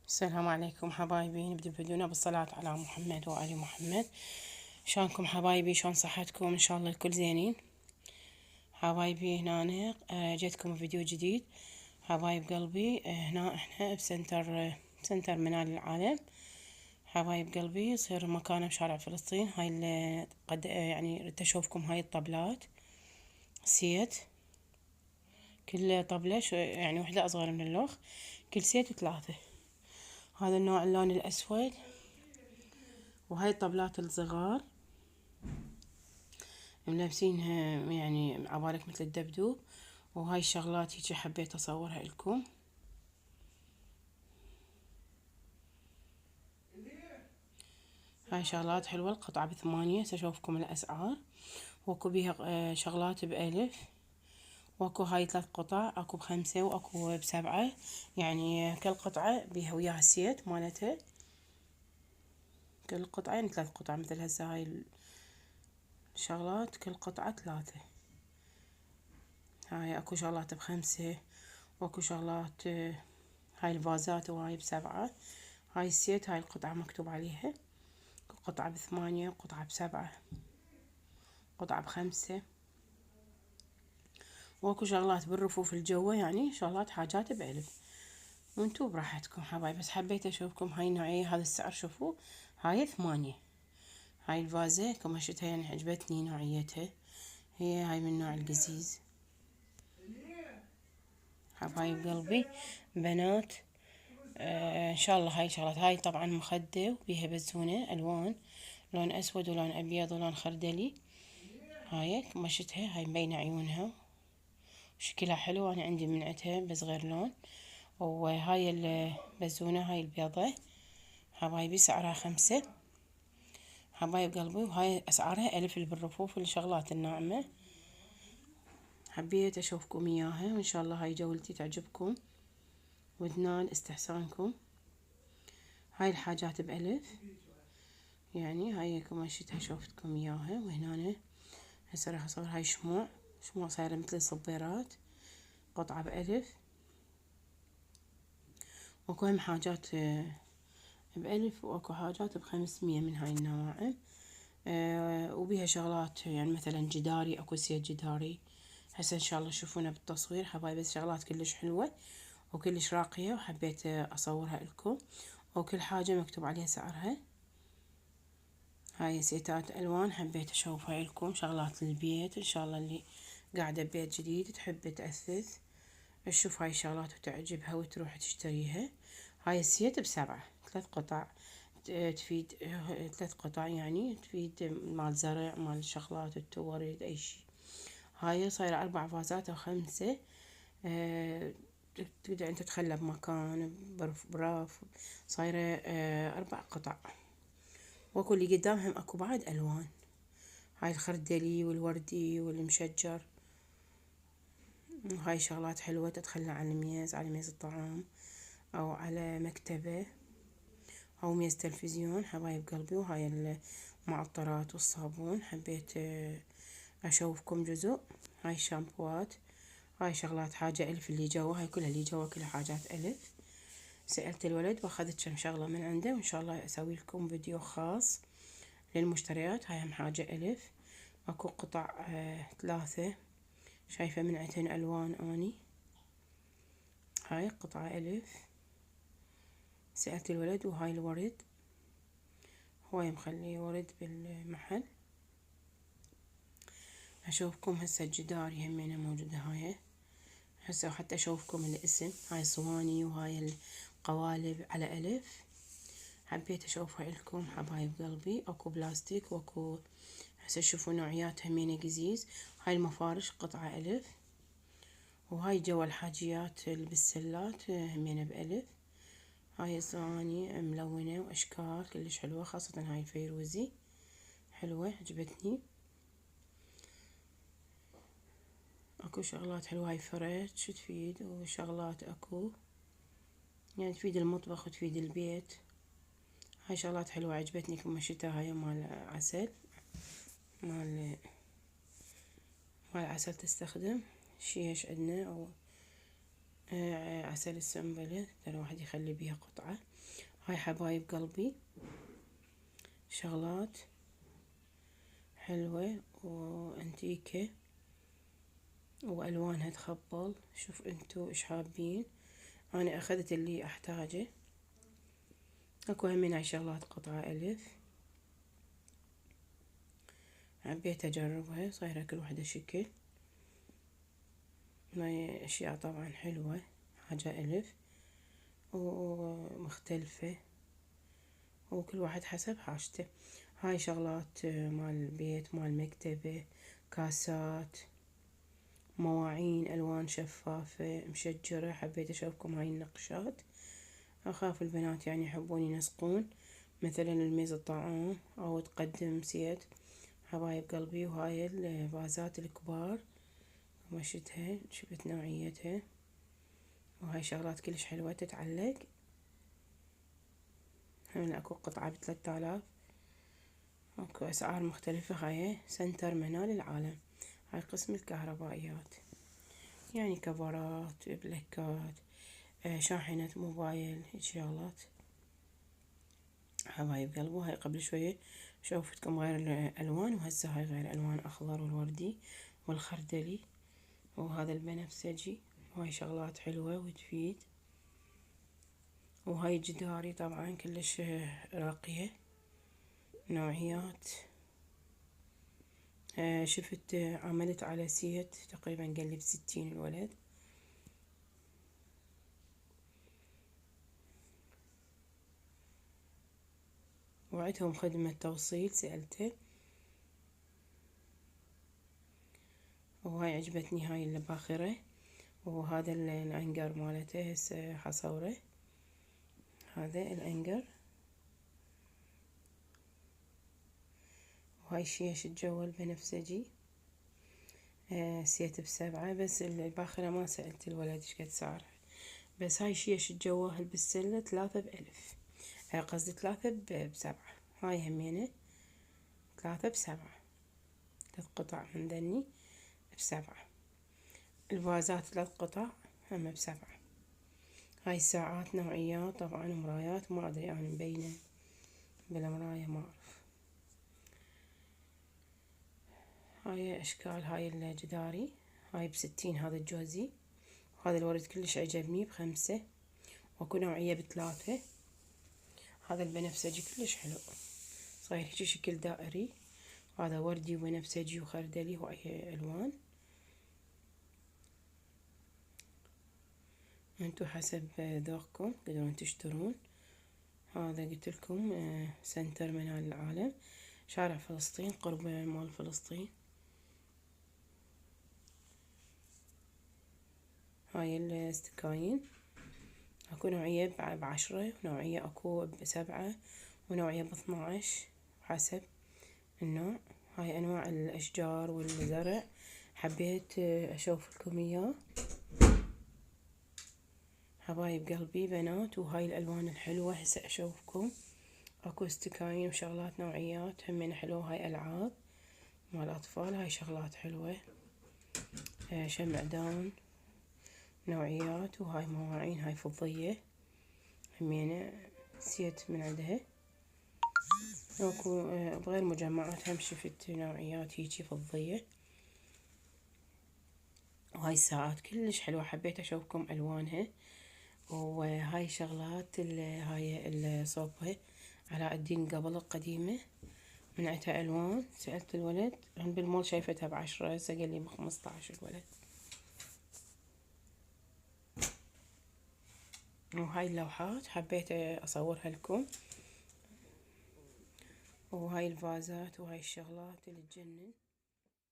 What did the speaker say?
السلام عليكم حبايبي. نبدأ فيديونا بالصلاة على محمد وآل محمد. شلونكم حبايبي؟ شلون صحتكم؟ إن شاء الله الكل زينين حبايبي. هنا أنا جيتكم فيديو جديد حبايب قلبي. هنا إحنا بسنتر منال العالم حبايب قلبي. يصير مكانه بشارع فلسطين. هاي اللي قد يعني تشوفكم هاي الطبلات سيت، كل طبلة يعني وحدة أصغر من اللوخ، كل سيت 3. هذا النوع اللون الأسود، وهاي الطبلات الصغار ملابسينها يعني عبالك مثل الدبدوب. وهاي الشغلات هيجي حبيت أصورها لكم. هاي شغلات حلوة، القطعة ب8. سأشوفكم الأسعار. واكو بيها شغلات ب1000، واكو هاي 3 قطع، اكو ب5 واكو ب7. يعني كل قطعة بيها وياها السيت مالتها، كل قطعة يعني 3 قطع. مثل هسه هاي الشغلات كل قطعة 3. هاي اكو شغلات ب5، واكو شغلات هاي الفازات وهاي ب7. هاي السيت، هاي القطعة مكتوب عليها قطعة ب8 وقطعة ب7 قطعة ب5. واكو شغلات بالرفوف الجوة، يعني شغلات حاجات ب1000. وانتو براحتكم حبايب، بس حبيت اشوفكم هاي النوعية. هذا السعر شوفوا، هاي 8. هاي الفازة كمشتها يعني عجبتني نوعيتها، هي هاي من نوع القزيز حبايب قلبي بنات. ان شاء الله هاي شغلات. هاي طبعا مخدة وبيها بزونة الوان، لون اسود ولون ابيض ولون خردلي. هاي قمشتها، هاي مبينة عيونها، شكلها حلو. انا عندي منعتها بس غير لون. وهاي البزونة هاي البيضة حبايبي سعرها 5 حبايب قلبي. وهاي اسعارها 1000 بالرفوف الشغلات الناعمة. حبيت اشوفكم اياها، وان شاء الله هاي جولتي تعجبكم وتنال استحسانكم. هاي الحاجات ب1000، يعني هاي قماشتها شوفتكم اياها. وهنا هسه راح اصور هاي شموع صايرة مثل صبيرات، قطعة ب1000. واكو هم حاجات ب1000، واكو حاجات ب500 من هاي النواعم. وبيها شغلات يعني مثلا جداري، اكو سيت جداري. هسه ان شاء الله تشوفونها بالتصوير حبايب. بس شغلات كلش حلوة وكلش راقية، وحبيت اصورها لكم. وكل حاجة مكتوب عليها سعرها. هاي سيتات الوان حبيت اشوفها لكم. شغلات للبيت ان شاء الله اللي قاعدة ببيت جديد تحب تأثث تشوف هاي الشغلات وتعجبها وتروح تشتريها. هاي السيت ب7، 3 قطع تفيد. 3 قطع يعني تفيد مال زرع، مال شغلات التوريد اي شي. هاي صايرة 4 فازات او 5. تقدر انت تخلى بمكان براف. صايرة 4 قطع. واكو اللي قدامهم اكو بعد الوان، هاي الخردلي والوردي والمشجر. وهاي شغلات حلوة تتخلى على الميز، على ميز الطعام او على مكتبة او ميز تلفزيون حبايب قلبي. وهاي المعطرات والصابون حبيت اشوفكم جزء. هاي الشامبوات، هاي شغلات حاجة 1000 اللي جوا. هاي كلها اللي جوا كلها حاجات 1000. سألت الولد واخذت كم شغلة من عنده، وان شاء الله اسوي لكم فيديو خاص للمشتريات. هاي هم حاجة 1000. اكو قطع 3، شايفة من عتن الوان اني. هاي قطعة 1000. سألت الولد. وهاي الورد، هو مخلي ورد بالمحل. اشوفكم هسه الجداري همينه موجودة. هاي هسه حتى اشوفكم الاسم. هاي صواني وهاي القوالب على 1000. حبيت اشوفها لكم حبايب قلبي. اكو بلاستيك واكو هسه تشوفوا نوعيات همينه قزيز. هاي المفارش قطعة 1000. وهاي جوا الحاجيات اللي بالسلات همينه ب1000. هاي الصواني ملونة واشكال كلش حلوة، خاصة هاي الفيروزي حلوة عجبتني. اكو شغلات حلوة. هاي فرش تفيد، وشغلات اكو يعني تفيد المطبخ وتفيد البيت. هاي شغلات حلوة عجبتني كمشتها. هاي مال عسل، مال عسل تستخدم. شيش عندنا او عسل السنبلة، ترى واحد يخلي بيها قطعة. هاي حبايب قلبي شغلات حلوة وانتيكة والوانها تخبل. شوف انتو ايش حابين، انا اخذت اللي احتاجه. اكو همين هاي شغلات قطعة الف، حبيت اجربها، صايرة كل وحدة شكل. هاي اشياء طبعا حلوة، حاجة الف ومختلفة، وكل واحد حسب حاجته. هاي شغلات مال البيت، مال مكتبة، كاسات، مواعين الوان شفافة مشجرة. حبيت اشوفكم هاي النقشات، اخاف البنات يعني يحبون ينسقون مثلا الميز الطعام او تقدم سيت. حبايب قلبي وهاي الفازات الكبار مشتها، شفت نوعيتها. وهاي شغلات كلش حلوة تتعلق. هم اكو قطعة ب3000. اكو اسعار مختلفة. هاي سنتر منال العالم، هاي قسم الكهربائيات، يعني كفرات، بلكات، شاحنة موبايل، هيك شغلات. حبايب قلبي هاي قبل شوية شوفتكم غير الالوان، وهسه هاي غير الوان، اخضر والوردي والخردلي وهذا البنفسجي. وهاي شغلات حلوة وتفيد. وهاي جداري طبعا كلش راقية نوعيات. شفت عملت على سيت تقريبا قلب 60 الولد. وعدهم خدمة توصيل، سألته. وهاي عجبتني هاي الباخرة، وهذا العنقر مالته هسه حصوره. هذا العنقر. وهاي شيش الجو البنفسجي، سيت ب7، بس الباخرة ما سألت الولد ايش قد سعرها. بس هاي شيش الجواهل بالسلة 3 ب1000، قصدي 3 ب7. هاي همينة 3 ب7، 3 قطع من ذني ب7. الفازات 3 قطع هم ب7. هاي الساعات نوعيات طبعا، مرايات ما ادري انا مبينة بالمراية ما اعرف. هاي اشكال هاي الجداري، هاي ب60. هذا الجوزي، وهذا الورد كلش عجبني ب5. واكو نوعية ب3. هذا البنفسجي كلش حلو، صاير هيجي شكل دائري. هذا وردي وبنفسجي وخردلي وهاي الوان. انتو حسب ذوقكم تقدرون تشترون. هذا قلت لكم سنتر منال العالم، شارع فلسطين، قرب مال فلسطين. هاي الستكاين اكو نوعية ب10، ونوعية اكو ب7، ونوعية ب12 حسب النوع. هاي انواع الاشجار والزرع، حبيت اشوف لكم اياه حبايب قلبي بنات. وهاي الالوان الحلوة هسه اشوفكم. اكو استكاين وشغلات نوعيات همين حلوة. هاي العاب مال اطفال، هاي شغلات حلوة. شمع داون نوعيات. وهاي مواعين، هاي فضية همينة سيت من عندها. اكو بغير مجمعات هم شفت نوعيات هيجي فضية. وهاي الساعات كلش حلوة، حبيت اشوفكم الوانها. وهاي شغلات هاي الصوبة علاء الدين قبل القديمة، من عندها الوان. سألت الولد بالمول شايفتها ب10، هسه قال لي ب15 الولد. وهاي اللوحات حبيت اصورها لكم. وهاي الفازات وهاي الشغلات اللي تجنن.